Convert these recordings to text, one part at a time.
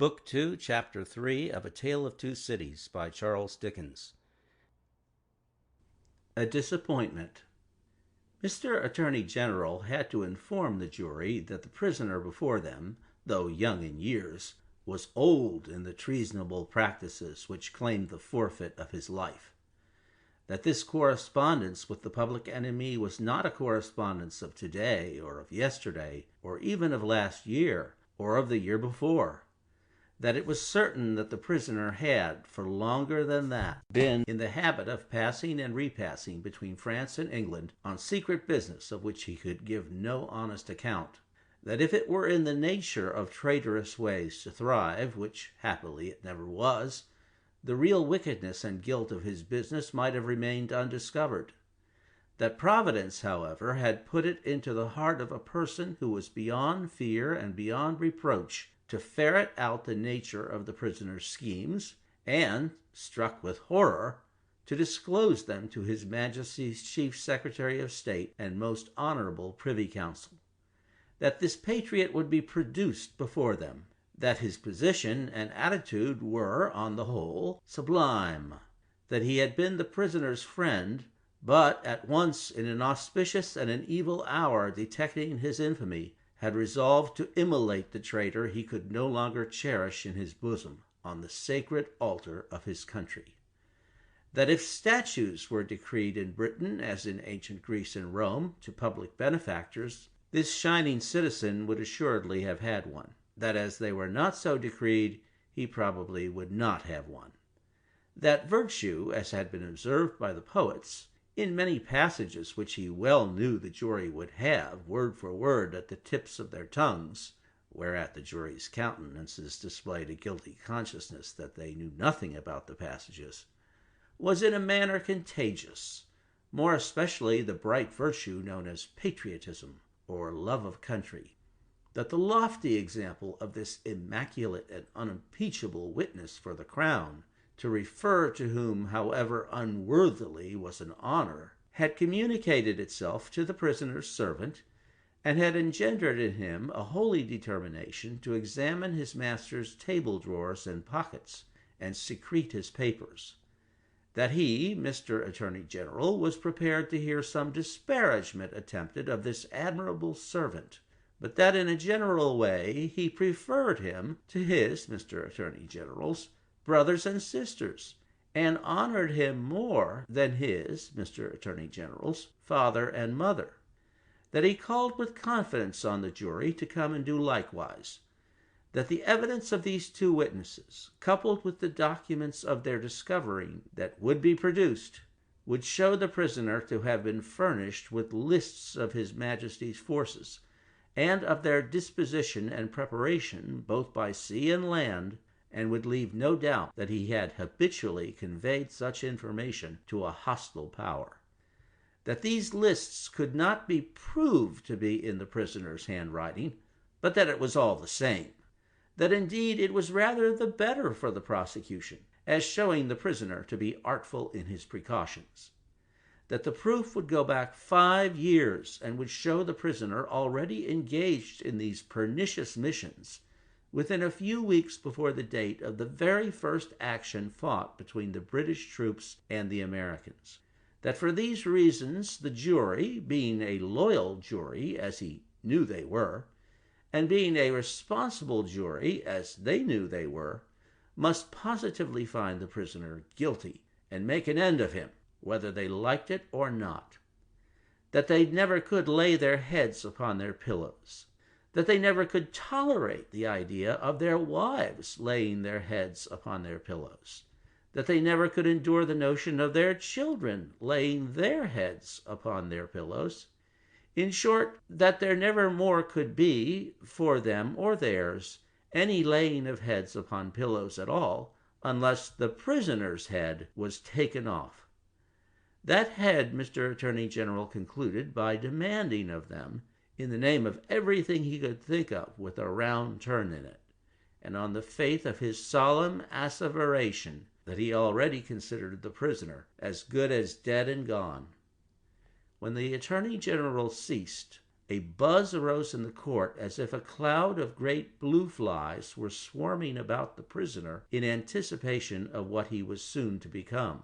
Book 2, Chapter 3 of A Tale of Two Cities by Charles Dickens. A disappointment. Mr. Attorney General had to inform the jury that the prisoner before them, though young in years, was old in the treasonable practices which claimed the forfeit of his life. That this correspondence with the public enemy was not a correspondence of today or of yesterday or even of last year or of the year before. That it was certain that the prisoner had, for longer than that, been in the habit of passing and repassing between France and England on secret business of which he could give no honest account. That if it were in the nature of traitorous ways to thrive, which happily it never was, the real wickedness and guilt of his business might have remained undiscovered. That Providence, however, had put it into the heart of a person who was beyond fear and beyond reproach to ferret out the nature of the prisoner's schemes, and, struck with horror, to disclose them to His Majesty's Chief Secretary of State and most honorable Privy Council. That this patriot would be produced before them. That his position and attitude were, on the whole, sublime. That he had been the prisoner's friend, but at once in an auspicious and an evil hour detecting his infamy, had resolved to immolate the traitor he could no longer cherish in his bosom on the sacred altar of his country. That if statues were decreed in Britain, as in ancient Greece and Rome, to public benefactors, this shining citizen would assuredly have had one. That as they were not so decreed, he probably would not have one. That virtue, as had been observed by the poets, in many passages which he well knew the jury would have, word for word, at the tips of their tongues, whereat the jury's countenances displayed a guilty consciousness that they knew nothing about the passages, was in a manner contagious, more especially the bright virtue known as patriotism, or love of country. That the lofty example of this immaculate and unimpeachable witness for the crown, to refer to whom, however unworthily, was an honor, had communicated itself to the prisoner's servant, and had engendered in him a holy determination to examine his master's table drawers and pockets, and secrete his papers. That he, Mr. Attorney General, was prepared to hear some disparagement attempted of this admirable servant, but that in a general way he preferred him to his, Mr. Attorney General's, brothers and sisters, and honored him more than his, Mr. Attorney General's, father and mother. That he called with confidence on the jury to come and do likewise. That the evidence of these two witnesses, coupled with the documents of their discovering that would be produced, would show the prisoner to have been furnished with lists of His Majesty's forces, and of their disposition and preparation both by sea and land, and would leave no doubt that he had habitually conveyed such information to a hostile power. That these lists could not be proved to be in the prisoner's handwriting, but that it was all the same. That indeed it was rather the better for the prosecution, as showing the prisoner to be artful in his precautions. That the proof would go back 5 years, and would show the prisoner already engaged in these pernicious missions, within a few weeks before the date of the very first action fought between the British troops and the Americans. That for these reasons the jury, being a loyal jury, as he knew they were, and being a responsible jury, as they knew they were, must positively find the prisoner guilty and make an end of him, whether they liked it or not. That they never could lay their heads upon their pillows. That they never could tolerate the idea of their wives laying their heads upon their pillows. That they never could endure the notion of their children laying their heads upon their pillows. In short, that there never more could be, for them or theirs, any laying of heads upon pillows at all, unless the prisoner's head was taken off. That head Mr. Attorney General concluded by demanding of them, in the name of everything he could think of with a round turn in it, and on the faith of his solemn asseveration that he already considered the prisoner as good as dead and gone. When the Attorney General ceased, A buzz arose in the court as if a cloud of great blue flies were swarming about the prisoner in anticipation of what he was soon to become.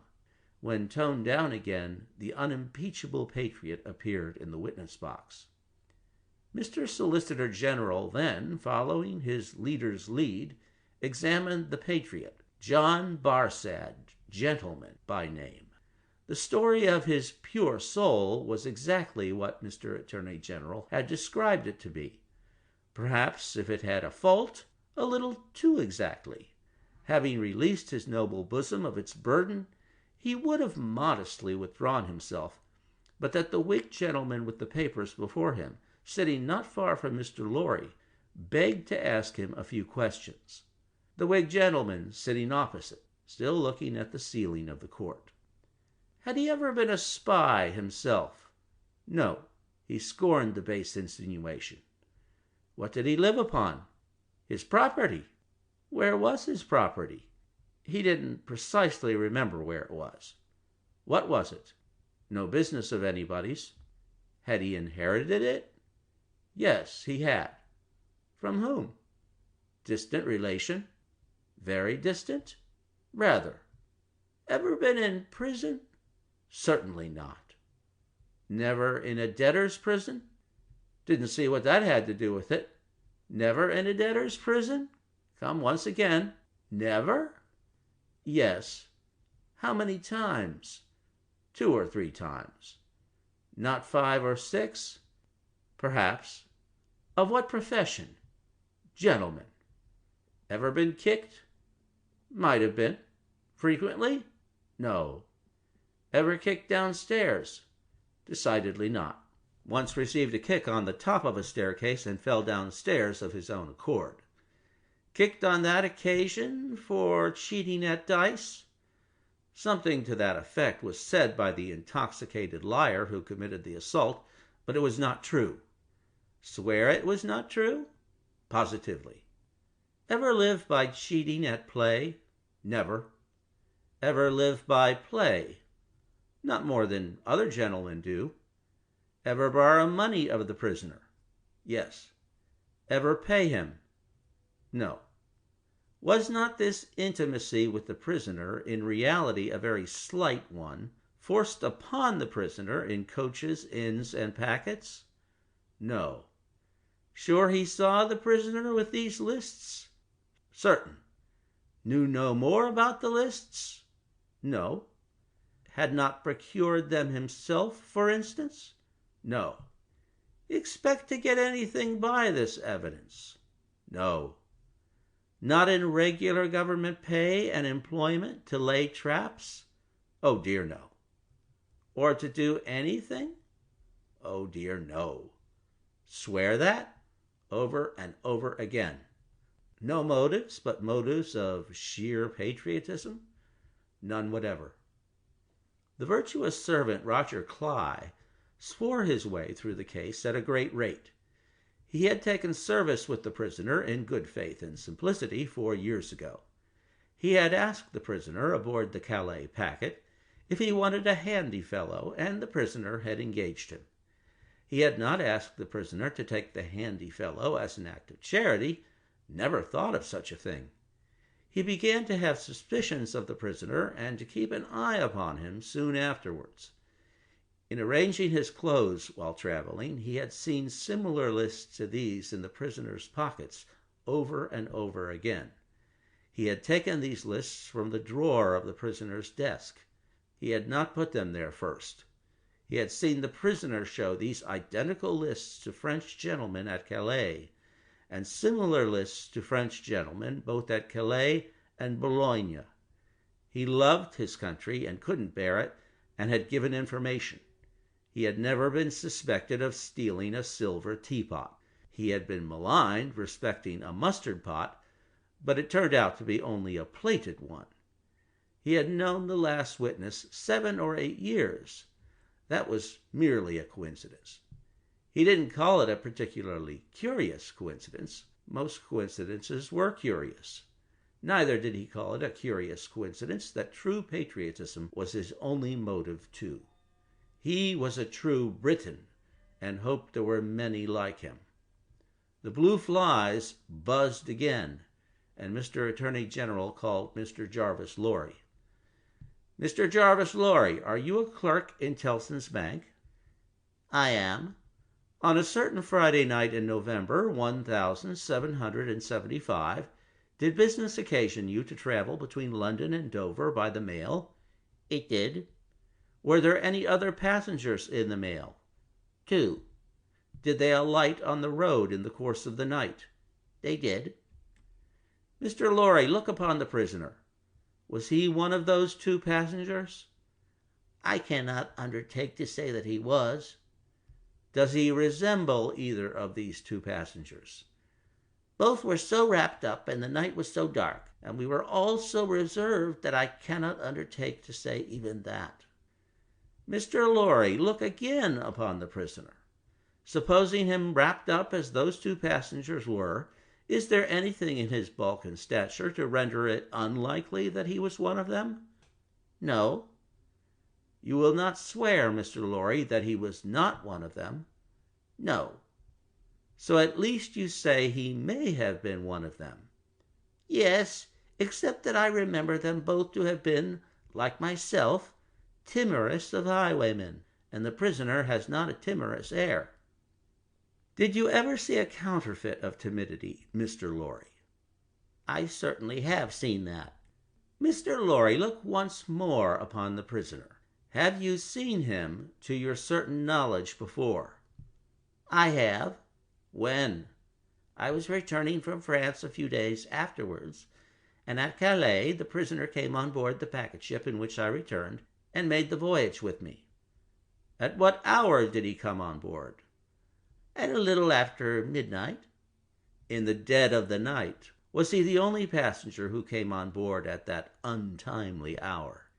When toned down again, the unimpeachable patriot appeared in the witness box. Mr. Solicitor General then, following his leader's lead, examined the patriot, John Barsad, gentleman by name. The story of his pure soul was exactly what Mr. Attorney General had described it to be. Perhaps, if it had a fault, a little too exactly. Having released his noble bosom of its burden, he would have modestly withdrawn himself, but that the Whig gentleman with the papers before him, sitting not far from Mr. Lorry, begged to ask him a few questions. The Whig gentleman, sitting opposite, still looking at the ceiling of the court. Had he ever been a spy himself? No, he scorned the base insinuation. What did he live upon? His property. Where was his property? He didn't precisely remember where it was. What was it? No business of anybody's. Had he inherited it? Yes, he had. From whom? Distant relation. Very distant? Rather. Ever been in prison? Certainly not. Never in a debtor's prison? Didn't see what that had to do with it. Never in a debtor's prison? Come once again. Never? Yes. How many times? 2 or 3 times. Not 5 or 6? Perhaps. Of what profession? Gentleman. Ever been kicked? Might have been. Frequently? No. Ever kicked downstairs? Decidedly not. Once received a kick on the top of a staircase and fell downstairs of his own accord. Kicked on that occasion for cheating at dice? Something to that effect was said by the intoxicated liar who committed the assault, but it was not true. Swear it was not true? Positively. Ever live by cheating at play? Never. Ever live by play? Not more than other gentlemen do. Ever borrow money of the prisoner? Yes. Ever pay him? No. Was not this intimacy with the prisoner in reality a very slight one, forced upon the prisoner in coaches, inns, and packets? No. Sure he saw the prisoner with these lists? Certain. Knew no more about the lists? No. Had not procured them himself, for instance? No. Expect to get anything by this evidence? No. Not in regular government pay and employment to lay traps? Oh dear, no. Or to do anything? Oh dear, no. Swear that? Over and over again. No motives but motives of sheer patriotism? None whatever. The virtuous servant Roger Cly swore his way through the case at a great rate. He had taken service with the prisoner in good faith and simplicity 4 years ago. He had asked the prisoner aboard the Calais packet if he wanted a handy fellow, and the prisoner had engaged him. He had not asked the prisoner to take the handy fellow as an act of charity, never thought of such a thing. He began to have suspicions of the prisoner and to keep an eye upon him soon afterwards. In arranging his clothes while traveling, he had seen similar lists to these in the prisoner's pockets over and over again. He had taken these lists from the drawer of the prisoner's desk. He had not put them there first. He had seen the prisoner show these identical lists to French gentlemen at Calais, and similar lists to French gentlemen both at Calais and Boulogne. He loved his country and couldn't bear it, and had given information. He had never been suspected of stealing a silver teapot. He had been maligned respecting a mustard pot, but it turned out to be only a plated one. He had known the last witness 7 or 8 years. That was merely a coincidence. He didn't call it a particularly curious coincidence. Most coincidences were curious. Neither did he call it a curious coincidence that true patriotism was his only motive too. He was a true Briton, and hoped there were many like him. The blue flies buzzed again, and Mr. Attorney General called Mr. Jarvis Lorry. "Mr. Jarvis Lorry, are you a clerk in Tellson's Bank?" "I am." "On a certain Friday night in November, 1775, did business occasion you to travel between London and Dover by the mail?" "It did." "Were there any other passengers in the mail?" "Two." "Did they alight on the road in the course of the night?" "They did." "Mr. Lorry, look upon the prisoner. Was he one of those two passengers?" "I cannot undertake to say that he was." "Does he resemble either of these two passengers?" "Both were so wrapped up, and the night was so dark, and we were all so reserved, that I cannot undertake to say even that." "Mr. Lorry, look again upon the prisoner. Supposing him wrapped up as those two passengers were, is there anything in his bulk and stature to render it unlikely that he was one of them?" "No." "You will not swear, Mr. Lorry, that he was not one of them?" "No." "So at least you say he may have been one of them?" "Yes, except that I remember them both to have been, like myself, timorous of highwaymen, and the prisoner has not a timorous air." "Did you ever see a counterfeit of timidity, Mr. Lorry?" "I certainly have seen that." "Mr. Lorry, look once more upon the prisoner. Have you seen him to your certain knowledge before?" "I have." "When?" "I was returning from France a few days afterwards, and at Calais the prisoner came on board the packet ship in which I returned, and made the voyage with me." "At what hour did he come on board?" "At a little after midnight." "In the dead of the night? Was he the only passenger who came on board at that untimely hour?"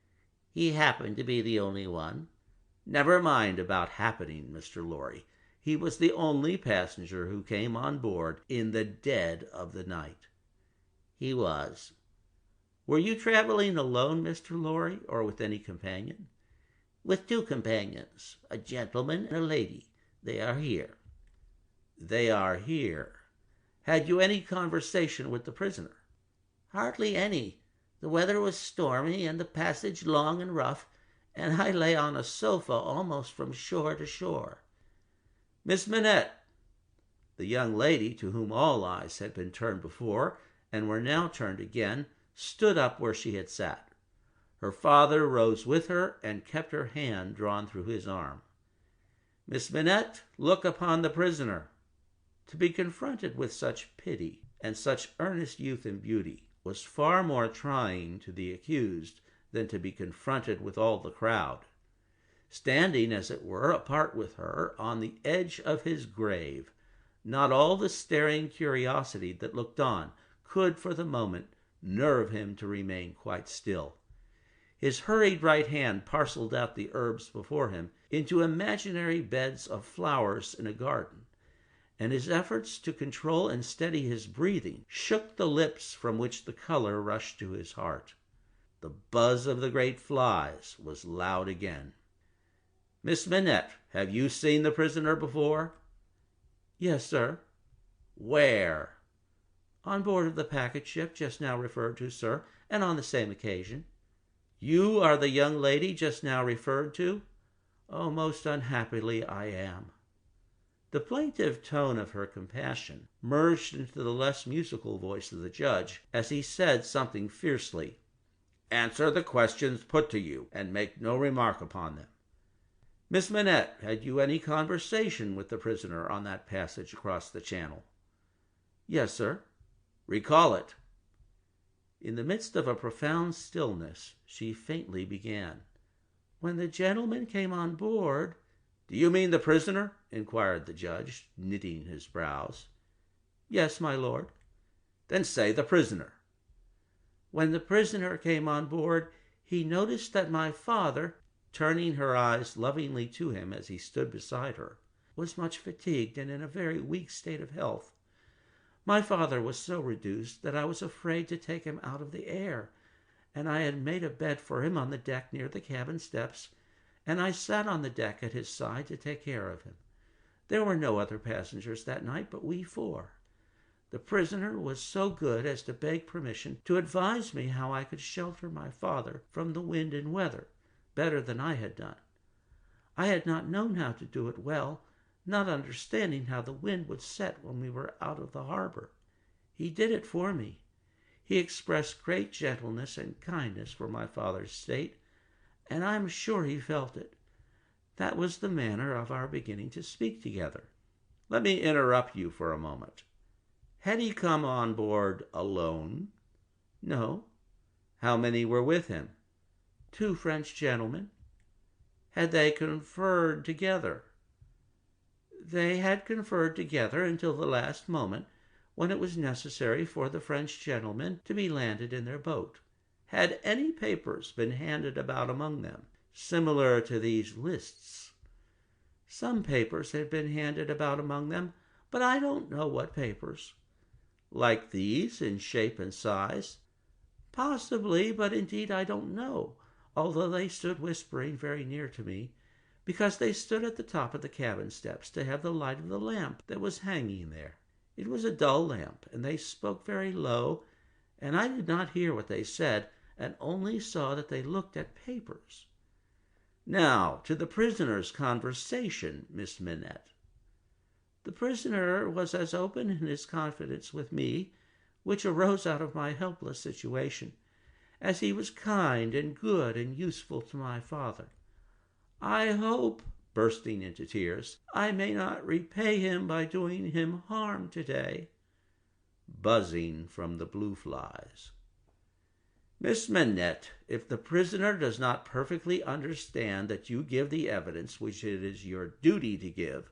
"He happened to be the only one." "Never mind about happening, Mr. Lorry. He was the only passenger who came on board in the dead of the night." "He was." "Were you traveling alone, Mr. Lorry, or with any companion?" "With two companions, a gentleman and a lady. They are here." "They are here. Had you any conversation with the prisoner?" "Hardly any. The weather was stormy, and the passage long and rough, and I lay on a sofa almost from shore to shore." "Miss Manette." The young lady, to whom all eyes had been turned before, and were now turned again, stood up where she had sat. Her father rose with her, and kept her hand drawn through his arm. "Miss Manette, look upon the prisoner." To be confronted with such pity and such earnest youth and beauty was far more trying to the accused than to be confronted with all the crowd. Standing, as it were, apart with her, on the edge of his grave, not all the staring curiosity that looked on could for the moment nerve him to remain quite still. His hurried right hand parceled out the herbs before him into imaginary beds of flowers in a garden, and his efforts to control and steady his breathing shook the lips from which the color rushed to his heart. The buzz of the great flies was loud again. "Miss Manette, have you seen the prisoner before?" "Yes, sir." "Where?" "On board of the packet ship just now referred to, sir, and on the same occasion." "You are the young lady just now referred to?" "Oh, most unhappily I am." The plaintive tone of her compassion merged into the less musical voice of the judge as he said something fiercely. "Answer the questions put to you, and make no remark upon them. Miss Manette, had you any conversation with the prisoner on that passage across the channel?" "Yes, sir." "Recall it." In the midst of a profound stillness, she faintly began. "When the gentleman came on board—" "Do you mean the prisoner?" inquired the judge, knitting his brows. "Yes, my lord." "Then say the prisoner." "When the prisoner came on board, he noticed that my father," turning her eyes lovingly to him as he stood beside her, "was much fatigued and in a very weak state of health. My father was so reduced that I was afraid to take him out of the air, and I had made a bed for him on the deck near the cabin steps, and I sat on the deck at his side to take care of him. There were no other passengers that night but we four. The prisoner was so good as to beg permission to advise me how I could shelter my father from the wind and weather better than I had done. I had not known how to do it well, not understanding how the wind would set when we were out of the harbor. He did it for me. He expressed great gentleness and kindness for my father's state, and I am sure he felt it. That was the manner of our beginning to speak together. Let me interrupt you for a moment. Had he come on board alone? No. How many were with him? 2 French gentlemen. Had they conferred together? They had conferred together until the last moment, when it was necessary for the French gentlemen to be landed in their boat. Had any papers been handed about among them, similar to these lists? Some papers had been handed about among them, but I don't know what papers. Like these in shape and size? Possibly, but indeed I don't know, although they stood whispering very near to me, because they stood at the top of the cabin steps to have the light of the lamp that was hanging there. It was a dull lamp, and they spoke very low, and I did not hear what they said, and only saw that they looked at papers. Now, to the prisoner's conversation, Miss Manette. The prisoner was as open in his confidence with me, which arose out of my helpless situation, as he was kind and good and useful to my father. I hope, bursting into tears, I may not repay him by doing him harm today. Buzzing from the blue flies. Miss Manette, if the prisoner does not perfectly understand that you give the evidence which it is your duty to give,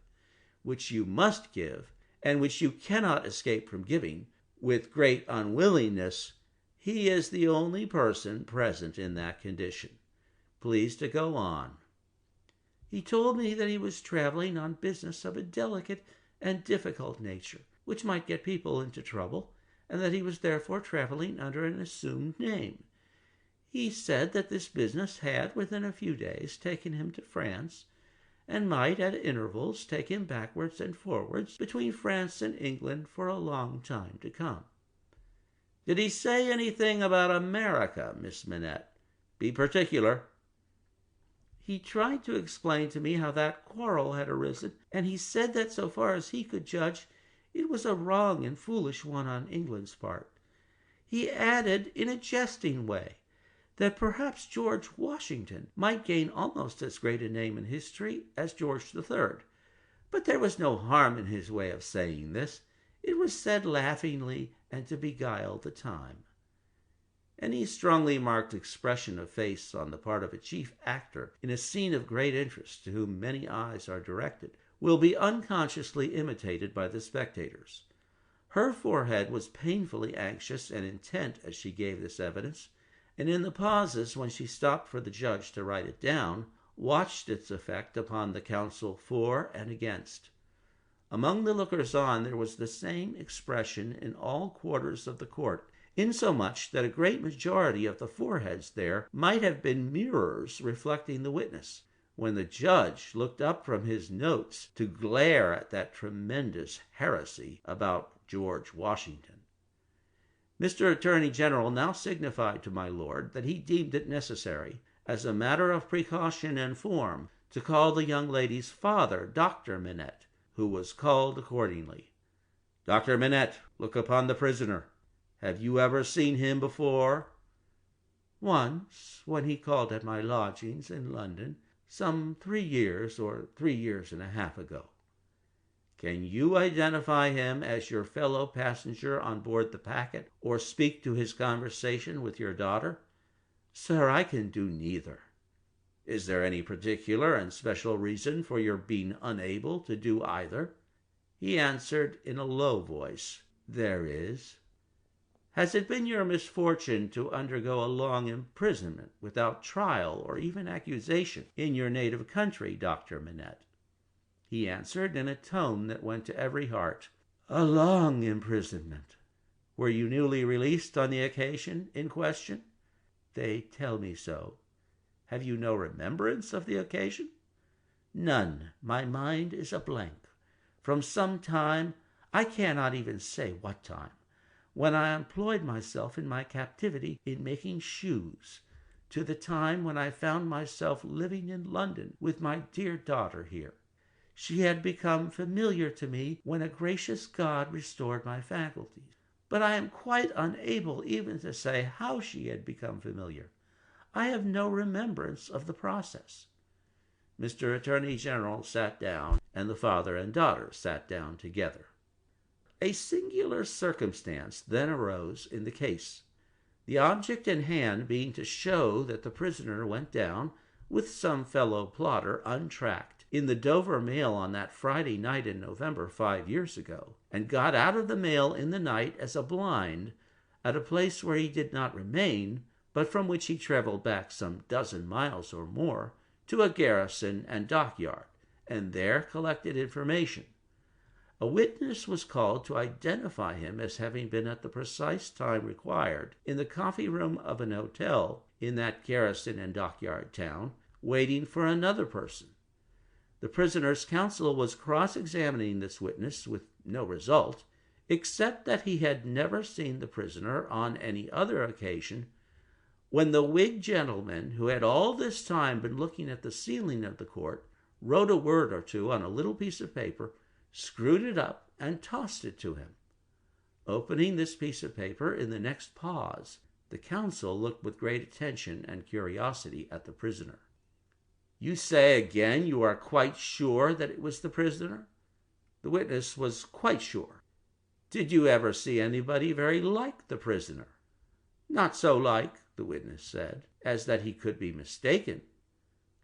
which you must give, and which you cannot escape from giving, with great unwillingness, he is the only person present in that condition. Please to go on. He told me that he was traveling on business of a delicate and difficult nature, which might get people into trouble, and that he was therefore traveling under an assumed name. He said that this business had, within a few days, taken him to France, and might at intervals take him backwards and forwards between France and England for a long time to come. Did he say anything about America, Miss Manette? Be particular. He tried to explain to me how that quarrel had arisen, and he said that so far as he could judge, it was a wrong and foolish one on England's part. He added, in a jesting way, that perhaps George Washington might gain almost as great a name in history as George III. But there was no harm in his way of saying this. It was said laughingly and to beguile the time. Any strongly marked expression of face on the part of a chief actor in a scene of great interest to whom many eyes are directed will be unconsciously imitated by the spectators. Her forehead was painfully anxious and intent as she gave this evidence, and in the pauses when she stopped for the judge to write it down, watched its effect upon the counsel for and against. Among the lookers-on there was the same expression in all quarters of the court, insomuch that a great majority of the foreheads there might have been mirrors reflecting the witness, when the judge looked up from his notes to glare at that tremendous heresy about George Washington. Mr. Attorney General now signified to my lord that he deemed it necessary, as a matter of precaution and form, to call the young lady's father, Dr. Manette, who was called accordingly. Dr. Manette, look upon the prisoner. Have you ever seen him before? Once, when he called at my lodgings in London, some 3 years or 3 years and a half ago. Can you identify him as your fellow passenger on board the packet, or speak to his conversation with your daughter? Sir, I can do neither. Is there any particular and special reason for your being unable to do either? He answered in a low voice, There is. Has it been your misfortune to undergo a long imprisonment without trial or even accusation in your native country, Dr. Manette? He answered in a tone that went to every heart, A long imprisonment. Were you newly released on the occasion in question? They tell me so. Have you no remembrance of the occasion? None. My mind is a blank. from some time, I cannot even say what time, when I employed myself in my captivity in making shoes, to the time when I found myself living in London with my dear daughter here. She had become familiar to me when a gracious God restored my faculties. But I am quite unable even to say how she had become familiar. I have no remembrance of the process. Mr. Attorney General sat down, and the father and daughter sat down together. A singular circumstance then arose in the case, the object in hand being to show that the prisoner went down, with some fellow plotter untracked, in the Dover mail on that Friday night in November 5 years ago, and got out of the mail in the night as a blind, at a place where he did not remain, but from which he traveled back some dozen miles or more, to a garrison and dockyard, and there collected information. A witness was called to identify him as having been at the precise time required in the coffee room of an hotel in that garrison and dockyard town, waiting for another person. The prisoner's counsel was cross-examining this witness with no result, except that he had never seen the prisoner on any other occasion, when the Whig gentleman, who had all this time been looking at the ceiling of the court, wrote a word or two on a little piece of paper, screwed it up, and tossed it to him. Opening this piece of paper in the next pause, the counsel looked with great attention and curiosity at the prisoner. "You say again you are quite sure that it was the prisoner?" The witness was quite sure. "Did you ever see anybody very like the prisoner?" "Not so like," the witness said, "as that he could be mistaken."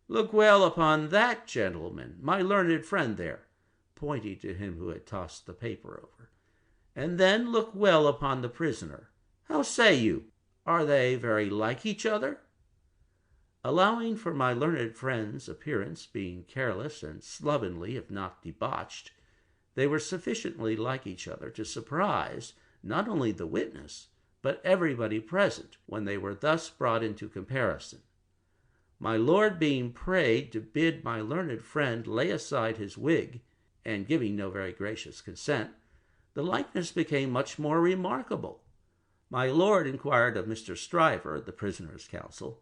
"Look well upon that gentleman, my learned friend there," pointing to him who had tossed the paper over, "and then look well upon the prisoner. How say you? Are they very like each other?" Allowing for my learned friend's appearance being careless and slovenly, if not debauched, they were sufficiently like each other to surprise not only the witness, but everybody present, when they were thus brought into comparison. My lord being prayed to bid my learned friend lay aside his wig, and giving no very gracious consent, the likeness became much more remarkable. My lord inquired of Mr. Stryver, the prisoner's counsel,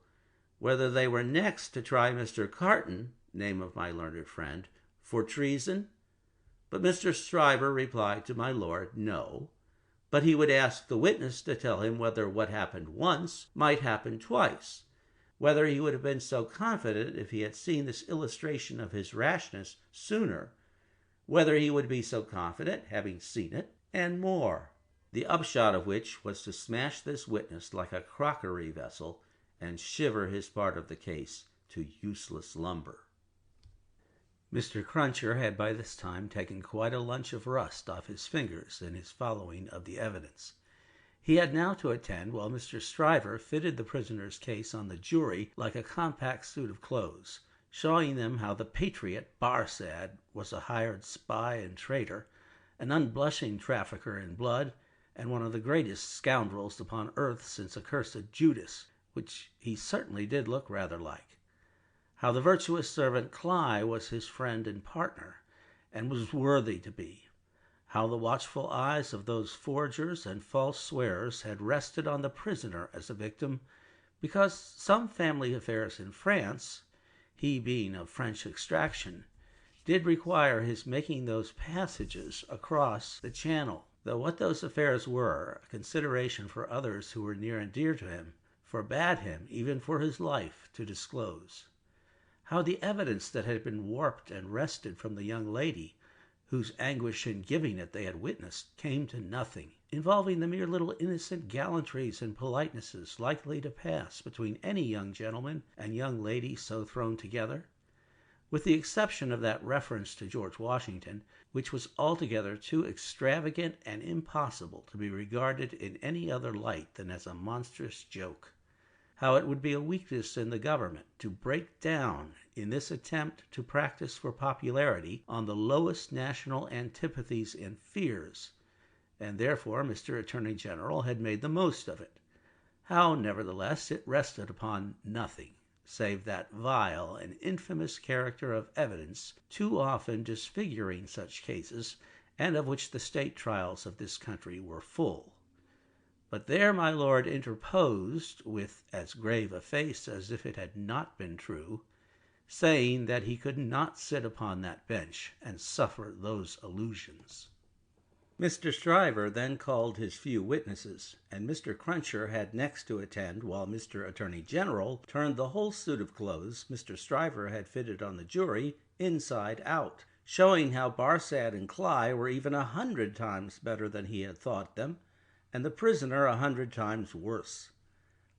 whether they were next to try Mr. Carton, name of my learned friend, for treason. But Mr. Stryver replied to my lord, no, but he would ask the witness to tell him whether what happened once might happen twice, whether he would have been so confident if he had seen this illustration of his rashness sooner, whether he would be so confident, having seen it, and more, the upshot of which was to smash this witness like a crockery vessel and shiver his part of the case to useless lumber. Mr. Cruncher had by this time taken quite a lunch of rust off his fingers in his following of the evidence. He had now to attend while Mr. Stryver fitted the prisoner's case on the jury like a compact suit of clothes, showing them how the patriot Barsad was a hired spy and traitor, an unblushing trafficker in blood, and one of the greatest scoundrels upon earth since accursed Judas, which he certainly did look rather like. How the virtuous servant Cly was his friend and partner, and was worthy to be. How the watchful eyes of those forgers and false swearers had rested on the prisoner as a victim, because some family affairs in France, he being of French extraction, did require his making those passages across the Channel, though what those affairs were, a consideration for others who were near and dear to him, forbade him, even for his life, to disclose. How the evidence that had been warped and wrested from the young lady, whose anguish in giving it they had witnessed, came to nothing, involving the mere little innocent gallantries and politenesses likely to pass between any young gentleman and young lady so thrown together, with the exception of that reference to George Washington, which was altogether too extravagant and impossible to be regarded in any other light than as a monstrous joke. How it would be a weakness in the government to break down in this attempt to practice for popularity on the lowest national antipathies and fears, and therefore Mr. Attorney General had made the most of it. How, nevertheless, it rested upon nothing, save that vile and infamous character of evidence too often disfiguring such cases, and of which the state trials of this country were full. But there my lord interposed, with as grave a face as if it had not been true, saying that he could not sit upon that bench and suffer those allusions. Mr. Stryver then called his few witnesses, and Mr. Cruncher had next to attend while Mr. Attorney General turned the whole suit of clothes Mr. Stryver had fitted on the jury inside out, showing how Barsad and Cly were even 100 times better than he had thought them, and the prisoner 100 times worse.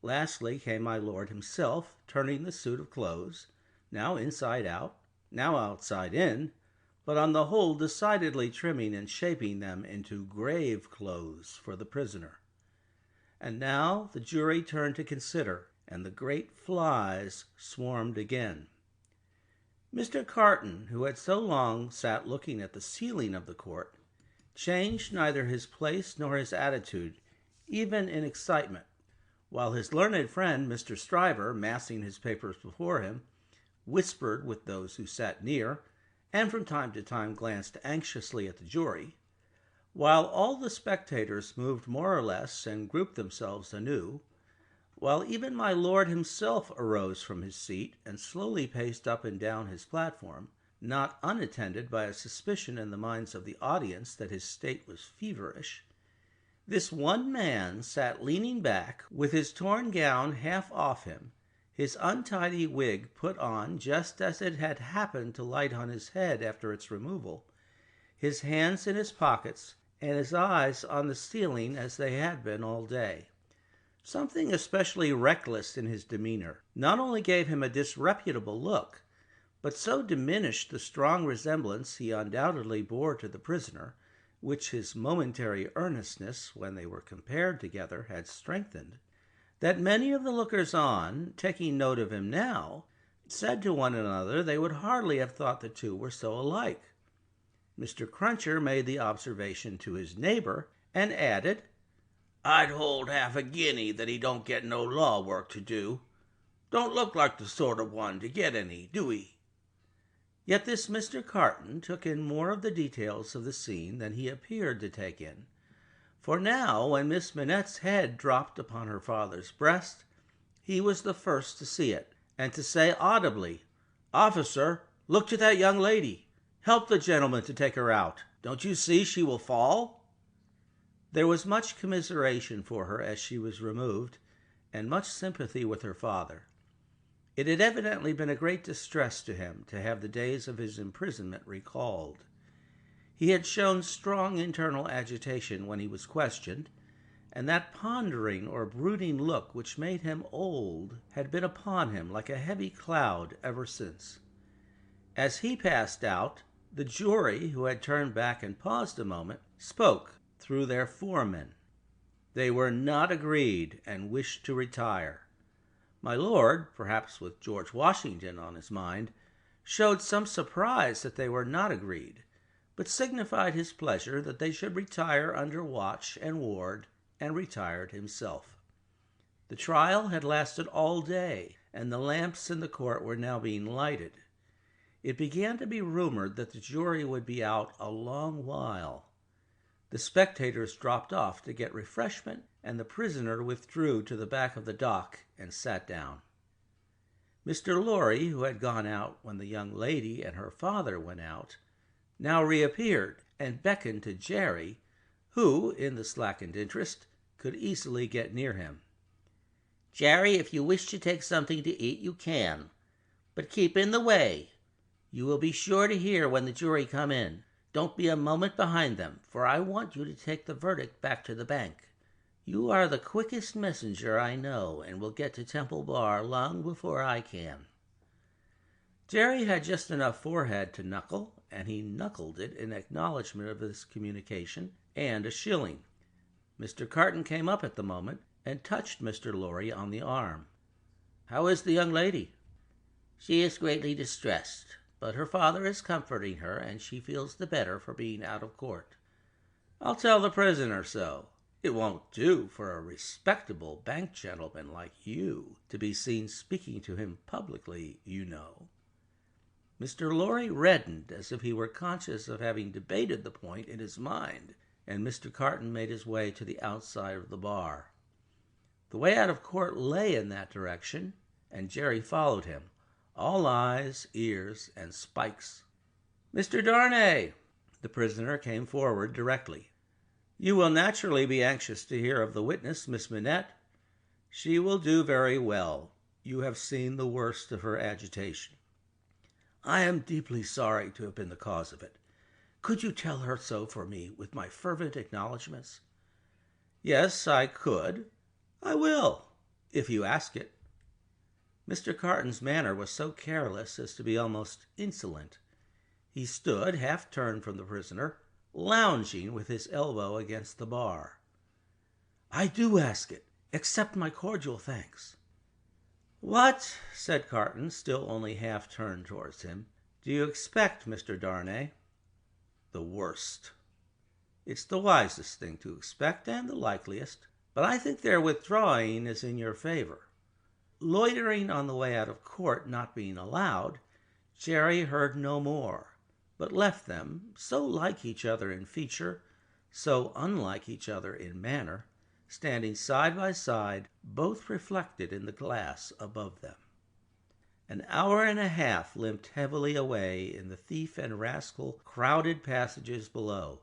Lastly came my lord himself, turning the suit of clothes, now inside out, now outside in, but on the whole decidedly trimming and shaping them into grave clothes for the prisoner. And now the jury turned to consider, and the great flies swarmed again. Mr. Carton, who had so long sat looking at the ceiling of the court, changed neither his place nor his attitude, even in excitement, while his learned friend, Mr. Stryver, massing his papers before him, whispered with those who sat near, and from time to time glanced anxiously at the jury, while all the spectators moved more or less and grouped themselves anew, while even my lord himself arose from his seat and slowly paced up and down his platform, not unattended by a suspicion in the minds of the audience that his state was feverish. This one man sat leaning back, with his torn gown half off him, his untidy wig put on just as it had happened to light on his head after its removal, his hands in his pockets, and his eyes on the ceiling as they had been all day. Something especially reckless in his demeanor not only gave him a disreputable look, but so diminished the strong resemblance he undoubtedly bore to the prisoner, which his momentary earnestness, when they were compared together, had strengthened, that many of the lookers-on, taking note of him now, said to one another they would hardly have thought the two were so alike. Mr. Cruncher made the observation to his neighbor, and added, "I'd hold half a guinea that he don't get no law work to do. Don't look like the sort of one to get any, do he?" Yet this Mr. Carton took in more of the details of the scene than he appeared to take in. For now, when Miss Manette's head dropped upon her father's breast, he was the first to see it, and to say audibly, "Officer, look to that young lady. Help the gentleman to take her out. Don't you see she will fall?" There was much commiseration for her as she was removed, and much sympathy with her father. It had evidently been a great distress to him to have the days of his imprisonment recalled. He had shown strong internal agitation when he was questioned, and that pondering or brooding look which made him old had been upon him like a heavy cloud ever since. As he passed out, the jury, who had turned back and paused a moment, spoke through their foreman. They were not agreed and wished to retire. My lord, perhaps with George Washington on his mind, showed some surprise that they were not agreed, but signified his pleasure that they should retire under watch and ward, and retired himself. The trial had lasted all day, and the lamps in the court were now being lighted. It began to be rumored that the jury would be out a long while. The spectators dropped off to get refreshment, and the prisoner withdrew to the back of the dock and sat down. Mr. Lorry, who had gone out when the young lady and her father went out, now reappeared and beckoned to Jerry, who, in the slackened interest, could easily get near him. "Jerry, if you wish to take something to eat, you can, but keep in the way. You will be sure to hear when the jury come in. Don't be a moment behind them, for I want you to take the verdict back to the bank. You are the quickest messenger I know, and will get to Temple Bar long before I can." Jerry had just enough forehead to knuckle, and he knuckled it in acknowledgment of this communication, and a shilling. Mr. Carton came up at the moment, and touched Mr. Lorry on the arm. "How is the young lady?" "She is greatly distressed, but her father is comforting her, and she feels the better for being out of court." "I'll tell the prisoner so. It won't do for a respectable bank gentleman like you to be seen speaking to him publicly, you know." Mr. Lorry reddened as if he were conscious of having debated the point in his mind, and Mr. Carton made his way to the outside of the bar. The way out of court lay in that direction, and Jerry followed him, all eyes, ears, and spikes. "Mr. Darnay!" The prisoner came forward directly. "You will naturally be anxious to hear of the witness, Miss Manette. She will do very well. You have seen the worst of her agitation." "I am deeply sorry to have been the cause of it. Could you tell her so for me, with my fervent acknowledgments?" "Yes, I could. I will, if you ask it." Mr. Carton's manner was so careless as to be almost insolent. He stood, half turned from the prisoner, lounging with his elbow against the bar. "I do ask it. Accept my cordial thanks." "What," said Carton, still only half turned towards him, "do you expect, Mr. Darnay?" "The worst." "It's the wisest thing to expect, and the likeliest. But I think their withdrawing is in your favor." Loitering on the way out of court not being allowed, Jerry heard no more, but left them, so like each other in feature, so unlike each other in manner, standing side by side, both reflected in the glass above them. An hour and a half limped heavily away in the thief and rascal crowded passages below,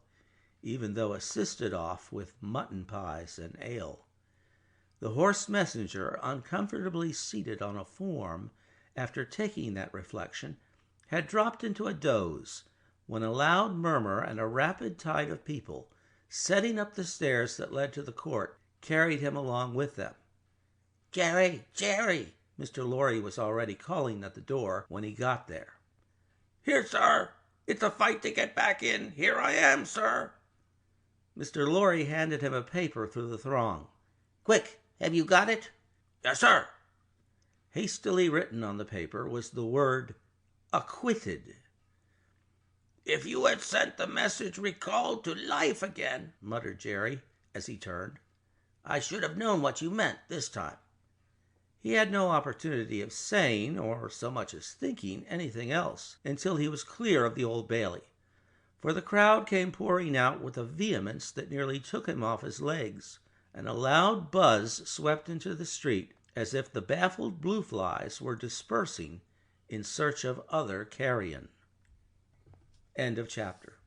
even though assisted off with mutton pies and ale. The hoarse messenger, uncomfortably seated on a form, after taking that reflection, had dropped into a doze, when a loud murmur and a rapid tide of people, setting up the stairs that led to the court, carried him along with them. "Jerry! Jerry!" Mr. Lorry was already calling at the door when he got there. "Here, sir! It's a fight to get back in. Here I am, sir!" Mr. Lorry handed him a paper through the throng. "Quick! Have you got it?" "Yes, sir." Hastily written on the paper was the word "acquitted." "If you had sent the message recalled to life again," muttered Jerry, as he turned, "I should have known what you meant this time." He had no opportunity of saying, or so much as thinking, anything else, until he was clear of the Old Bailey, for the crowd came pouring out with a vehemence that nearly took him off his legs, and a loud buzz swept into the street, as if the baffled blue flies were dispersing in search of other carrion. End of chapter.